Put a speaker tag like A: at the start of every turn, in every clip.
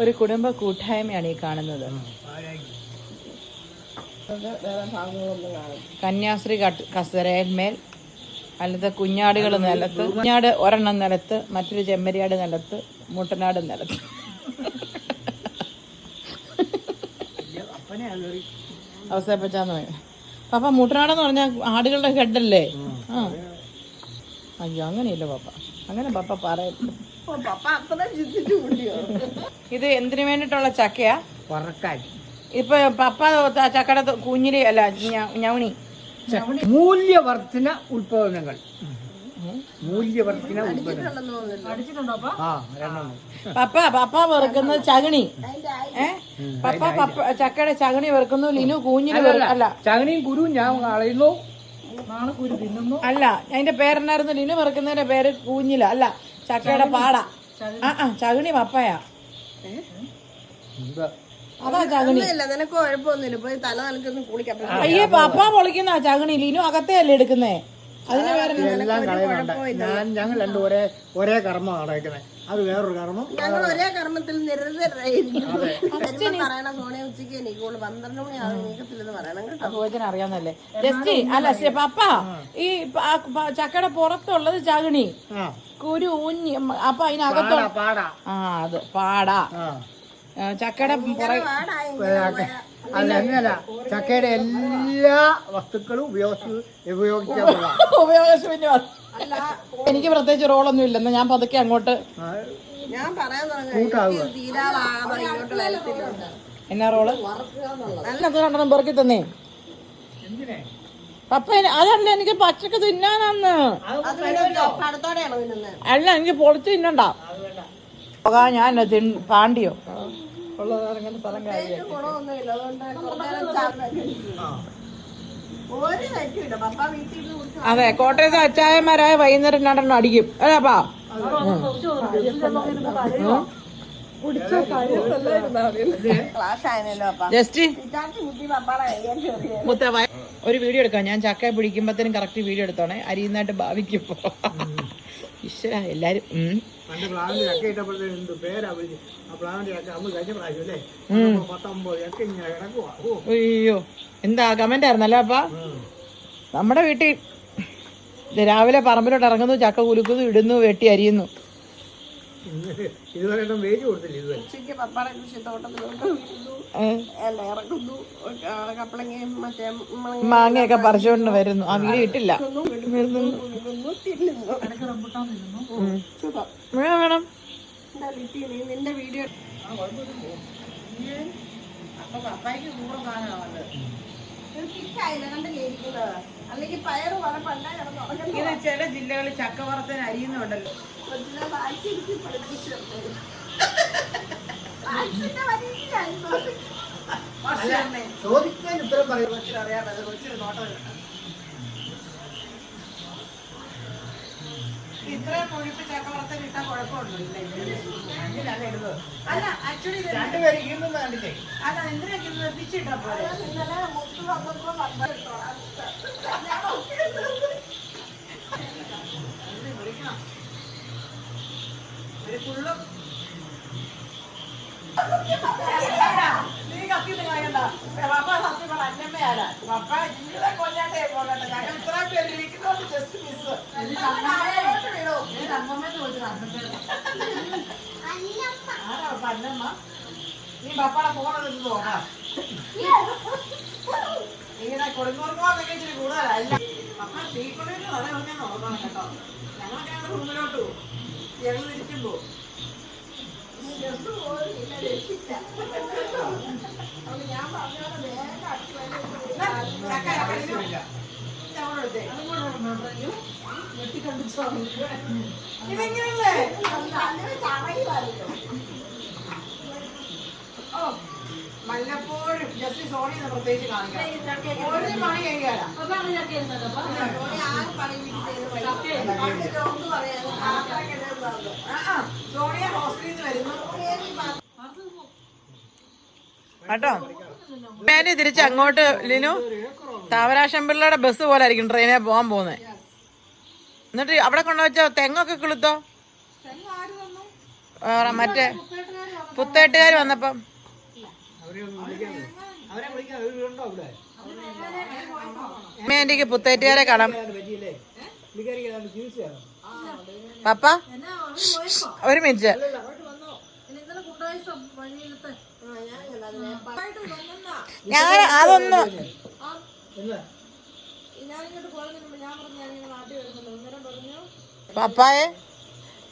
A: ഒരു കുടുംബ കൂട്ടായ്മയാണ് ഈ കാണുന്നത്. കന്യാസ്ത്രീ കസേരമേൽ അല്ലാതെ കുഞ്ഞാടുകൾ നിലത്ത്, കുഞ്ഞാട് ഒരെണ്ണം നിലത്ത്, മറ്റൊരു ചെമ്മരിയാട് നിലത്ത്, മുട്ടനാട് നിലത്ത്. അവസ്ഥപ്പച്ചാന്ന് പറയും. പപ്പ മുട്ടനാടെന്ന് പറഞ്ഞാൽ ആടുകളുടെ ഹെഡല്ലേ? ആ അയ്യോ അങ്ങനെയില്ല പപ്പ, അങ്ങനെ പപ്പ പറയരുത്. ഇത് എന്തിനു വേണ്ടിട്ടുള്ള ചക്കയാ? ഇപ്പൊ പപ്പ ചക്കയുടെ കുഞ്ഞിലി അല്ല ഞവണി
B: മൂല്യവർദ്ധന ഉൽപാദനങ്ങൾ.
A: പപ്പ വെറുക്കുന്നത് ചകണി. പപ്പ ചക്കയുടെ ചകണി വെറുക്കുന്നു. ലിനു കൂഞ്ഞില് അല്ല
B: ചകണിയും കുരുവും ഞാൻ കളയുന്നു.
A: അല്ല അതിന്റെ പേരെന്നായിരുന്നു? ലിനു വെറുക്കുന്നതിന്റെ പേര് കൂഞ്ഞില അല്ല, ചക്കയുടെ പാട. ചകണി പപ്പയാ. അതാ ചകണി.
C: നിനക്ക് കുഴപ്പമൊന്നുമില്ല, പോയി തല നനക്കൊന്നും കുളിക്കാൻ.
A: അയ്യേ പപ്പ പൊളിക്കുന്ന ചകണി, ലിനു അകത്തെ അല്ലേ എടുക്കുന്നേ? അതിന് പേര്
B: ഞങ്ങൾ രണ്ടും ഒരേ കർമ്മമാണ് നടക്കുന്നത്. അത് വേറൊരു കർമ്മം.
C: ഞങ്ങൾ ഒരേ കർമ്മത്തിൽ നിരന്തരായിരിക്കും. പറയണ സോണിയ ഉച്ചയ്ക്ക് എനിക്ക് 12 മണിയാവും നീക്കത്തില്ലെന്ന് പറയണം.
A: ഭോജനം അറിയാന്നല്ലേ ജസ്റ്റ്. അല്ല പപ്പ ഈ ചക്കയുടെ പുറത്തുള്ളത് ചകണി, കുരു ഊഞ്ഞി. അപ്പൊ അതിനകത്തുള്ള അത് പാടാ. ചക്കയുടെ
B: അങ്ങനല്ല, ചക്കയുടെ എല്ലാ വസ്തുക്കളും
A: ഉപയോഗശൂന്യ. എനിക്ക് പ്രത്യേകിച്ച് റോളൊന്നും ഇല്ലെന്ന് ഞാൻ പതുക്കെ അങ്ങോട്ട്
C: ഞാൻ പറയാൻ
A: എന്നാ റോള് കണ്ടെന്ന് പെറുക്കി തന്നേ പപ്പ. അതല്ല എനിക്ക് പച്ചക്ക് തിന്നാനാന്ന്. അല്ല എനിക്ക് പൊളിച്ച് തിന്നണ്ട. ഞാൻ പാണ്ടിയോ സ്ഥലം കാര്യം. അതെ, കോട്ടയത്തെ അച്ചായന്മാരായ വൈകുന്നേരം 2 അടിക്കും അല്ലേപ്പാ. ജസ്റ്റ് ഒരു വീഡിയോ എടുക്കാം. ഞാൻ ചക്ക പിടിക്കുമ്പോഴത്തേനും കറക്റ്റ് വീഡിയോ എടുത്തോണേ. അരിയുന്നതായിട്ട് ഭാവിക്കുമ്പോ ഈശ്വര എല്ലാരും. അയ്യോ എന്താ കമന്റ് ആയിരുന്നല്ലോ അപ്പാ. നമ്മുടെ വീട്ടിൽ രാവിലെ പറമ്പിലോട്ട് ഇറങ്ങുന്നു, ചക്ക കുലുക്കുന്നു, ഇടുന്നു, വെട്ടി അരിയുന്നു. മാങ്ങയൊക്കെ പറിച്ചുകൊണ്ട് വരുന്നു. ആ വീഡിയോ ഇട്ടില്ല. വേണം
C: നിന്റെ വീഡിയോ.
A: ഇത് ചില ജില്ലകളിൽ ചക്ക വറുത്തതിന് അരിയുന്നുണ്ടല്ലോ.
B: ചോദിക്കാൻ ഉത്തരം പറയും.
A: ഇത്രയും പൊഴിപ്പ് ചക്ക വറുത്ത കിട്ടാൻ കുഴപ്പമുണ്ടോ? അല്ല ആക്ച്വലി
B: രണ്ടുപേരും ഇരുന്ന് കണ്ടില്ലേ?
A: അല്ല എന്തിനൊക്കെ നിർത്തിച്ചിട്ടാ പോലെ. നീ കത്തിന്ന് കഴിയണ്ട. പപ്പ സത്യം പറ അന്നമ്മയാല പപ്പ ജീവിതം കൊല്ലാണ്ടേ പോകട്ടെ. ഞങ്ങൾ ഇത്രയും പേര് ഇരിക്കുന്നോണ്ട് ജസ്റ്റ് മിസ്. ആരാ അന്നമ്മ? നീ പപ്പയുടെ ഫോൺ എടുത്ത് നോക്കാം. ഇങ്ങനെ കൊടുങ്ങോർക്കോന്നൊക്കെ ഇച്ചിരി കൂടുതലല്ല. പപ്പ തീക്കൊള്ളിൽ കഥ പറഞ്ഞാൽ നോക്കണം കേട്ടോ. ഞങ്ങളൊക്കെ ഞങ്ങളുടെ റൂമിലോട്ട് പോകും. ഞങ്ങൾ തിരിച്ചും പോകും. ഇതെങ്ങനെയല്ലേ ഓ വല്ലപ്പോഴും ജസ്റ്റ് സോണിന്ന് പ്രത്യേകിച്ച് കാണിക്കാം. 1 മണി കഴിയാല സോണിയ ഹോസ്റ്റലിൽ നിന്ന് വരുന്നു കേട്ടോ. ഞാന് തിരിച്ച് അങ്ങോട്ട് ലിനു താവരാശംപിള്ളയുടെ ബസ് പോലെ ആയിരിക്കും ട്രെയിനിൽ പോകാൻ പോകുന്നത്. എന്നിട്ട് അവിടെ കൊണ്ടുവച്ച തെങ്ങൊക്കെ കിളുത്തോ? മറ്റേ പുത്തേട്ടുകാർ വന്നപ്പം എനിക്ക് പുത്തേറ്റുകാരെ കാണാം. പപ്പ ഒരു മിനിറ്റ്, ഞാൻ അതൊന്നും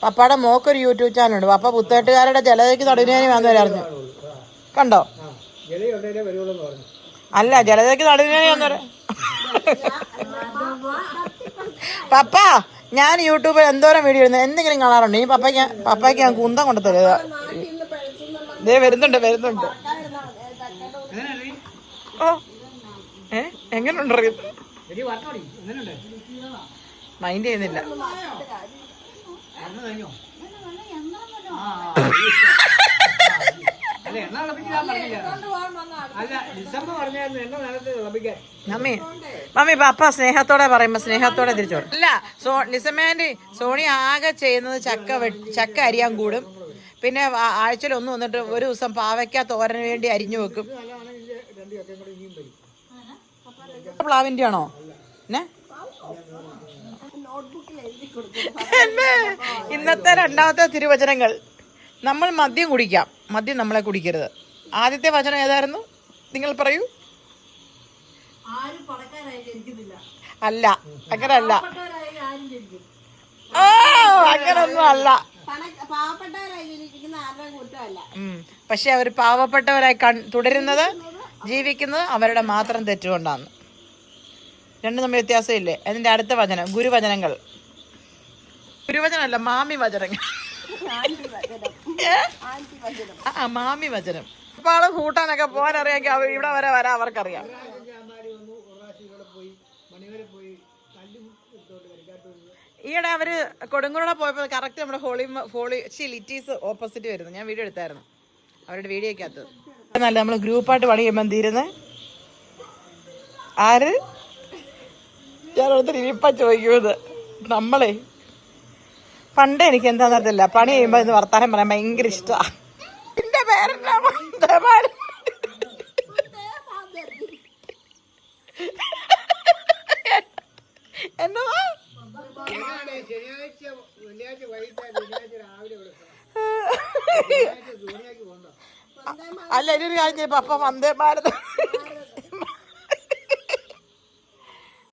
A: പപ്പയുടെ മോക്കൊരു യൂട്യൂബ് ചാനലുണ്ട്. പപ്പ പുത്തേട്ടുകാരുടെ ജലതയ്ക്ക് നടുവിനേനി വന്നവരറിഞ്ഞു. കണ്ടോ? അല്ല, ജലതയ്ക്ക് നടുവിനേനി വന്നവരെ. പപ്പ ഞാൻ യൂട്യൂബിൽ എന്തോരം വീഡിയോ ഇടുന്നത് എന്തെങ്കിലും കാണാറുണ്ട്. ഈ പപ്പയ്ക്ക് ഞാൻ കുന്തം കൊണ്ട് തരുക. ദേ വരുന്നുണ്ട്. ഓ എങ്ങനെയുണ്ട്? മൈൻഡ് ചെയ്യുന്നില്ല. മമ്മി പപ്പ സ്നേഹത്തോടെ പറയുമ്പോ സ്നേഹത്തോടെ തിരിച്ചോ. അല്ല, ലിസമ്മേന്റെ സോണി ആകെ ചെയ്യുന്നത് ചക്ക അരിയാൻ കൂടും. പിന്നെ ആഴ്ചയിൽ ഒന്ന് വന്നിട്ട് ഒരു ദിവസം പാവയ്ക്ക തോരന് വേണ്ടി അരിഞ്ഞു വെക്കും. പ്ലാവിന്റെ ആണോ? ഇന്നത്തെ രണ്ടാമത്തെ തിരുവചനങ്ങൾ. നമ്മൾ മദ്യം കുടിക്കാം, മദ്യം നമ്മളെ കുടിക്കരുത്. ആദ്യത്തെ വചനം ഏതായിരുന്നു? നിങ്ങൾ പറയൂ. അല്ല, അങ്ങനല്ല. അങ്ങനൊന്നും അല്ല. പക്ഷെ അവർ പാവപ്പെട്ടവരായി തുടരുന്നത്, ജീവിക്കുന്നത് അവരുടെ മാത്രം തെറ്റുകൊണ്ടാണ്. രണ്ടും തമ്മിൽ വ്യത്യാസമില്ലേ? അതിന്റെ അടുത്ത വചനം ഗുരുവചനങ്ങൾ. ഗുരുവചനമല്ല, മാമി വചനങ്ങൾ. മാമി വചനം. ഇപ്പൊ ആള് കൂട്ടാനൊക്കെ പോകാൻ അറിയാമെങ്കിൽ ഇവിടെ വരെ വരാൻ അവർക്കറിയാം. ഈയിടെ അവര് കൊടുങ്ങൂടെ പോയപ്പോ കറക്റ്റ് നമ്മുടെ ലിറ്റീസ് ഓപ്പോസിറ്റ് വരുന്നു. ഞാൻ വീഡിയോ എടുത്തായിരുന്നു അവരുടെ വീഡിയോക്കകത്ത്. നല്ല നമ്മള് ഗ്രൂപ്പായിട്ട് പണി ചെയ്യുമ്പോൾ തീരുന്നേ ആര്? ഞാൻ ഒത്തിരി ഇരിപ്പ ചോദിക്കുന്നത്. നമ്മളെ പണ്ട് എനിക്ക് എന്താന്ന് അറിയില്ല, പണി ചെയ്യുമ്പോ ഇന്ന് വർത്താനം പറയാൻ ഭയങ്കര ഇഷ്ടമാ. എന്റെ പേരെന്താ? എന്നതാ? അല്ല, ഇതൊരു കാര്യം ചെയ്യും. പപ്പ വന്ദേ ഭാരത്